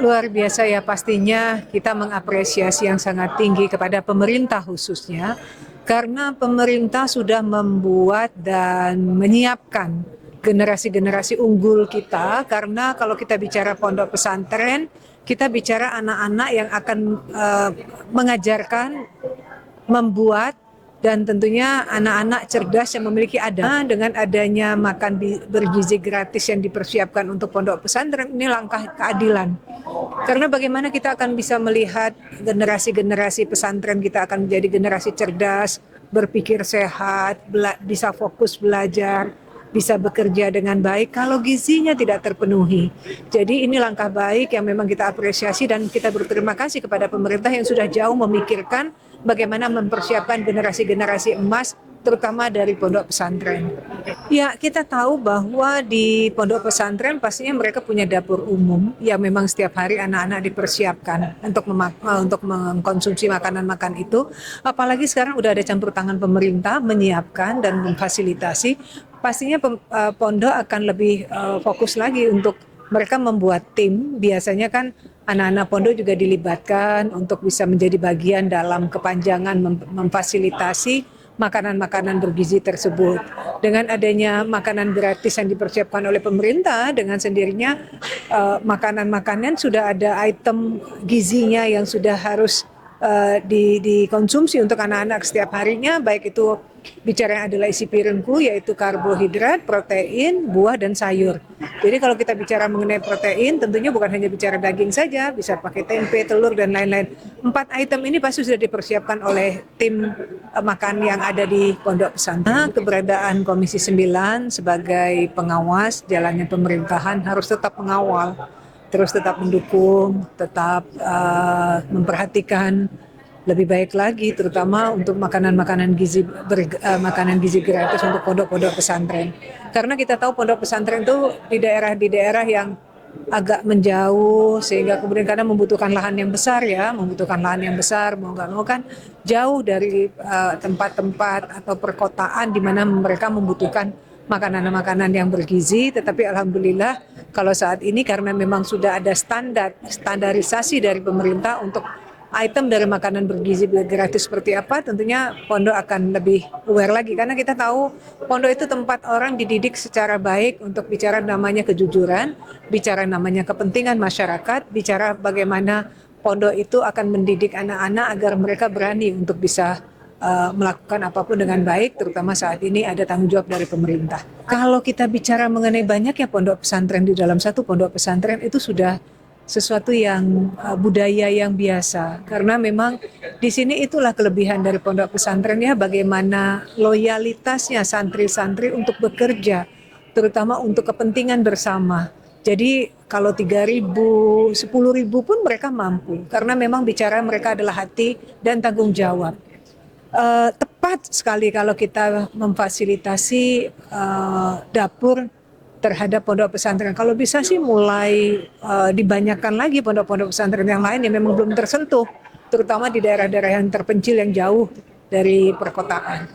Luar biasa ya, pastinya kita mengapresiasi yang sangat tinggi kepada pemerintah khususnya karena pemerintah sudah membuat dan menyiapkan generasi-generasi unggul kita, karena kalau kita bicara pondok pesantren kita bicara anak-anak yang akan mengajarkan, membuat, dan tentunya anak-anak cerdas yang memiliki dengan adanya makan bergizi gratis yang dipersiapkan untuk pondok pesantren. Ini langkah keadilan, karena bagaimana kita akan bisa melihat generasi-generasi pesantren kita akan menjadi generasi cerdas, berpikir sehat, bisa fokus belajar, bisa bekerja dengan baik kalau gizinya tidak terpenuhi. Jadi ini langkah baik yang memang kita apresiasi, dan kita berterima kasih kepada pemerintah yang sudah jauh memikirkan bagaimana mempersiapkan generasi-generasi emas, terutama dari pondok pesantren. Ya, kita tahu bahwa di pondok pesantren pastinya mereka punya dapur umum yang memang setiap hari anak-anak dipersiapkan untuk mengkonsumsi makanan-makan itu. Apalagi sekarang udah ada campur tangan pemerintah menyiapkan dan memfasilitasi. Pastinya pondok akan lebih fokus lagi untuk mereka membuat tim. Biasanya kan anak-anak pondok juga dilibatkan untuk bisa menjadi bagian dalam kepanjangan memfasilitasi makanan-makanan bergizi tersebut. Dengan adanya makanan gratis yang dipersiapkan oleh pemerintah, dengan sendirinya makanan-makanan sudah ada item gizinya yang sudah harus dikonsumsi untuk anak-anak setiap harinya, baik itu bicara yang adalah isi piringku, yaitu karbohidrat, protein, buah, dan sayur. Jadi kalau kita bicara mengenai protein, tentunya bukan hanya bicara daging saja, bisa pakai tempe, telur, dan lain-lain. 4 item ini pasti sudah dipersiapkan oleh tim makan yang ada di pondok pesantren. Keberadaan Komisi 9 sebagai pengawas jalannya pemerintahan harus tetap mengawal, terus tetap mendukung, tetap memperhatikan lebih baik lagi, terutama untuk makanan-makanan gizi gratis untuk pondok-pondok pesantren. Karena kita tahu pondok pesantren itu di daerah yang agak menjauh, sehingga kemudian karena membutuhkan lahan yang besar mau nggak mau kan jauh dari tempat-tempat atau perkotaan di mana mereka membutuhkan makanan-makanan yang bergizi. Tetapi alhamdulillah kalau saat ini karena memang sudah ada standarisasi dari pemerintah untuk item dari makanan bergizi gratis seperti apa, tentunya pondok akan lebih aware lagi, karena kita tahu pondok itu tempat orang dididik secara baik untuk bicara namanya kejujuran, bicara namanya kepentingan masyarakat, bicara bagaimana pondok itu akan mendidik anak-anak agar mereka berani untuk bisa melakukan apapun dengan baik, terutama saat ini ada tanggung jawab dari pemerintah. Kalau kita bicara mengenai banyaknya pondok pesantren di dalam satu pondok pesantren, itu sudah sesuatu yang budaya yang biasa, karena memang di sini itulah kelebihan dari pondok pesantren ya, bagaimana loyalitasnya santri-santri untuk bekerja, terutama untuk kepentingan bersama. Jadi kalau 3.000, 10.000 pun mereka mampu, karena memang bicara mereka adalah hati dan tanggung jawab. Tepat sekali kalau kita memfasilitasi dapur terhadap pondok pesantren. Kalau bisa sih mulai dibanyakan lagi pondok-pondok pesantren yang lain yang memang belum tersentuh, terutama di daerah-daerah yang terpencil yang jauh dari perkotaan.